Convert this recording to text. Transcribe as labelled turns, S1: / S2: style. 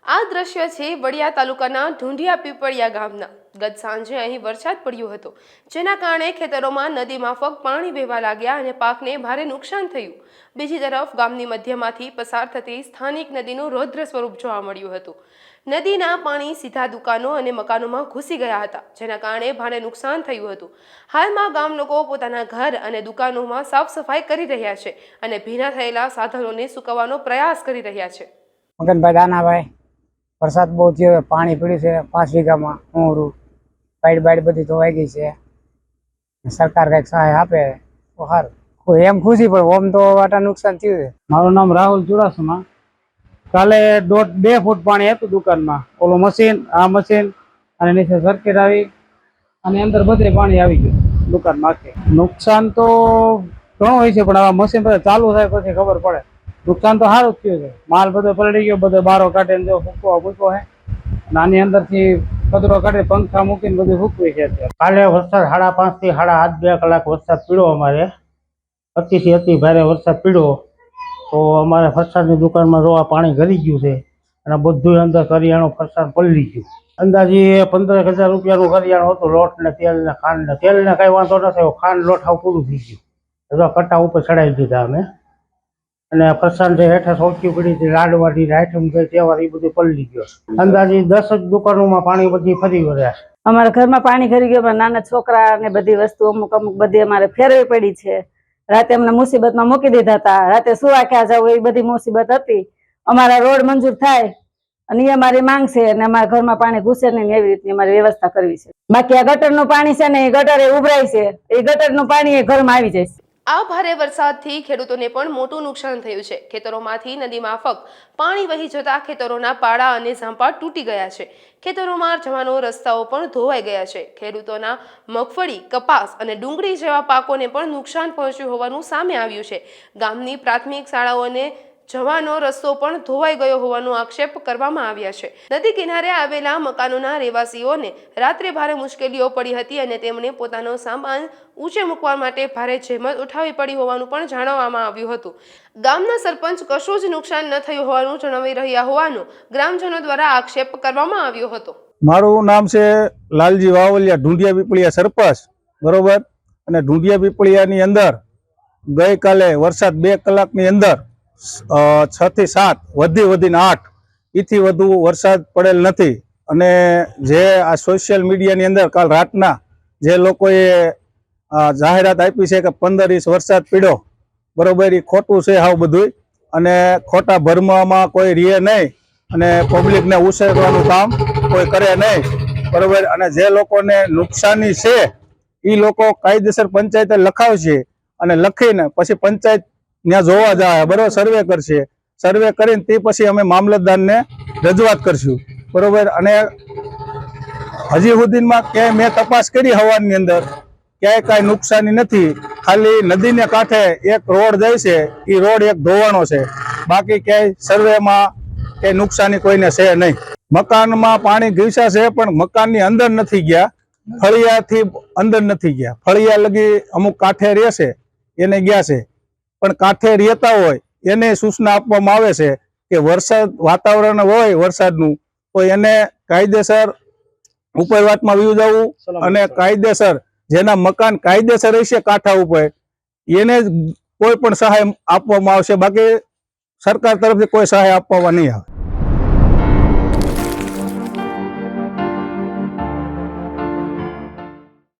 S1: આ દ્રશ્ય છે વડિયા તાલુકાના ઢુંઢિયા પીપળિયા ગામના। ગત સાંજે અહીં વરસાદ પડ્યો હતો, જેના કારણે ખેતરોમાં નદી માફક પાણી વહેવા લાગ્યા અને પાકને ભારે નુકસાન થયું। બીજી તરફ ગામની મધ્યમાંથી પસાર થતી સ્થાનિક નદીનું રૌદ્ર સ્વરૂપ જોવા મળ્યું હતું। નદીના પાણી સીધા દુકાનો અને મકાનોમાં ઘૂસી ગયા હતા, જેના કારણે ભારે નુકસાન થયું હતું। હાલમાં ગામ લોકો પોતાના ઘર અને દુકાનોમાં સાફ સફાઈ કરી રહ્યા છે અને ભીના થયેલા સાધનોને સુકવવાનો પ્રયાસ કરી રહ્યા છે।
S2: મગનભાઈ દાનાભાઈ, વરસાદ બહુ થયો, પાણી પડ્યું છે 5 વીઘામાં ઊંઘરું, બાઈડ બધી ધોવાઈ ગઈ છે। સરકાર કંઈક સહાય આપે તો સારું, એમ ખુશી પણ ઓમ તો વાટા નુકસાન થયું છે।
S3: મારું નામ રાહુલ ચુડાસમા। કાલે 1.5-2 ફૂટ પાણી હતું દુકાનમાં, ઓલું મશીન, આ મશીન અને નીચે સર્કિટ આવી અને અંદર બધે પાણી આવી ગયું દુકાનમાં આખે। નુકસાન તો ઘણું હોય છે, પણ આ મશીન પછી ચાલુ થાય પછી ખબર પડે। નુકસાન તો સારું જ થયું છે, માલ બધો પલળી ગયો, બધો બારો કાઢીને જો ફૂંકવા મૂક્યો છે અને આની અંદરથી કચરો કાઢી પંખા મૂકીને બધું ફૂંકવી છે અત્યારે। કાલે વરસાદ 5:30 થી 8:30 2 કલાક વરસાદ પીડ્યો અમારે, અતિથી અતિ ભારે વરસાદ પીડ્યો તો અમારે ફરસાદની દુકાનમાં જોવા પાણી ઘરી ગયું છે અને બધું અંદર કરિયાણું ફરસાદ પલળી ગયું। અંદાજે 15,000 રૂપિયાનું કરિયાણું હતું, લોટ ને તેલ ને ખાંડ ને, તેલ ને કઈ વાંધો ન થયો, ખાંડ લોટ હાવ પૂરું થઈ ગયું, કટ્ટા ઉપર ચડાવી દીધા અમે। અને ફરસાણ જે હેઠે સોંકી પડી હતી, લાડવાની આઈટમ જે તહેવાર એ બધું પલળી ગયો। અંદાજે 10 જ દુકાનોમાં પાણી બધી ફરી વળ્યા છે।
S4: અમારા ઘરમાં પાણી ઘરી ગયો, નાના છોકરા ને બધી વસ્તુ અમુક બધી અમારે ફેરવી પડી છે। રાતે અમને મુસીબતમાં મૂકી દીધા હતા, રાતે સુવા ક્યાં જવું એ બધી મુસીબત હતી। અમારા રોડ મંજૂર થાય અને એ અમારી માંગ છે અને અમારા ઘરમાં પાણી ઘૂસે નહીં એવી રીતની અમારી વ્યવસ્થા કરવી છે। બાકી આ ગટરનું પાણી છે ને એ ગટરે ઉભરાય છે, એ ગટરનું પાણી એ ઘરમાં આવી જાય છે।
S1: આ ભારે વરસાદથી ખેડૂતોને પણ મોટું નુકસાન થયું છે। ખેતરોમાંથી નદી માફક પાણી વહી જતા ખેતરોના પાડા અને ઝાંપા તૂટી ગયા છે। ખેતરોમાં જવાનો રસ્તાઓ પણ ધોવાઈ ગયા છે। ખેડૂતોના મગફળી, કપાસ અને ડુંગળી જેવા પાકોને પણ નુકસાન પહોંચ્યું હોવાનું સામે આવ્યું છે। ગામની પ્રાથમિક શાળાઓને જવાનો રસ્તો પણ ધોવાઈ ગયો હોવાનો આક્ષેપ કરવામાં આવ્યા છે। નદી કિનારે આવેલા મકાનોના રહેવાસીઓને રાત્રે ભારે મુશ્કેલીઓ પડી હતી અને તેમણે પોતાનો સામાન ઊંચે મૂકવા માટે ભારે જહેમત ઉઠાવવી પડી હોવાનું પણ જાણવામાં આવ્યું હતું। ગામના સરપંચ કશું જ નુકસાન ન થયું હોવાનું જણાવી રહ્યા હોવાનો ગ્રામજનો દ્વારા આક્ષેપ કરવામાં આવ્યો હતો।
S5: મારું નામ છે લાલજી વાવલિયા, ઢુંઢિયા પીપળિયા સરપંચ, બરોબર। અને ઢુંઢિયા પીપળિયાની અંદર ગઈકાલે વરસાદ 2 કલાકની અંદર 6 થી 7 વધીને 8 એથી વધુ વરસાદ પડેલ નથી। અને જે આ સોશિયલ મીડિયાની અંદર કાલ રાતના જે લોકોએ જાહેરાત આપી છે કે 15 ઇંચ વરસાદ પડ્યો, બરોબર, એ ખોટું છે હાવ બધું। અને ખોટા ભરવામાં કોઈ રહે નહીં અને પબ્લિકને ઉછેરવાનું કામ કોઈ કરે નહીં, બરોબર। અને જે લોકોને નુકસાની છે એ લોકો કાયદેસર પંચાયતે લખાવશે અને લખીને પછી પંચાયત ત્યાં જોવા જાય, બરોબર, સર્વે કરશે, સર્વે કરીને તે પછી અમે મામલતદારને રજૂઆત કરશું, બરોબર। અને હજી સુધીમાં ક્યાંય મેં તપાસ કરી હવાની અંદર ક્યાંય કાંઈ નુકસાની નથી। ખાલી નદીને કાંઠે એક રોડ જાય છે, એ રોડ એક ધોવાણો છે, બાકી ક્યાંય સર્વેમાં ક્યાંય નુકસાની કોઈને છે નહીં। મકાનમાં પાણી ઘૂસ્યા છે પણ મકાનની અંદર નથી ગયા, ફળિયાથી અંદર નથી ગયા। ફળિયા લગી અમુક કાંઠે રહેશે એને ગયા છે, પણ કાંઠે રહેતા હોય એને સૂચના આપવામાં આવે છે કે વરસાદ વાતાવરણ હોય વરસાદનું તો એને કાયદેસર ઉપરવાટમાં વયું જવું અને કાયદેસર જેના મકાન કાયદેસર રહેશે કાંઠા ઉપર એને જ કોઈ પણ સહાય આપવામાં આવશે, બાકી સરકાર તરફથી કોઈ સહાય આપવામાં નહીં આવે।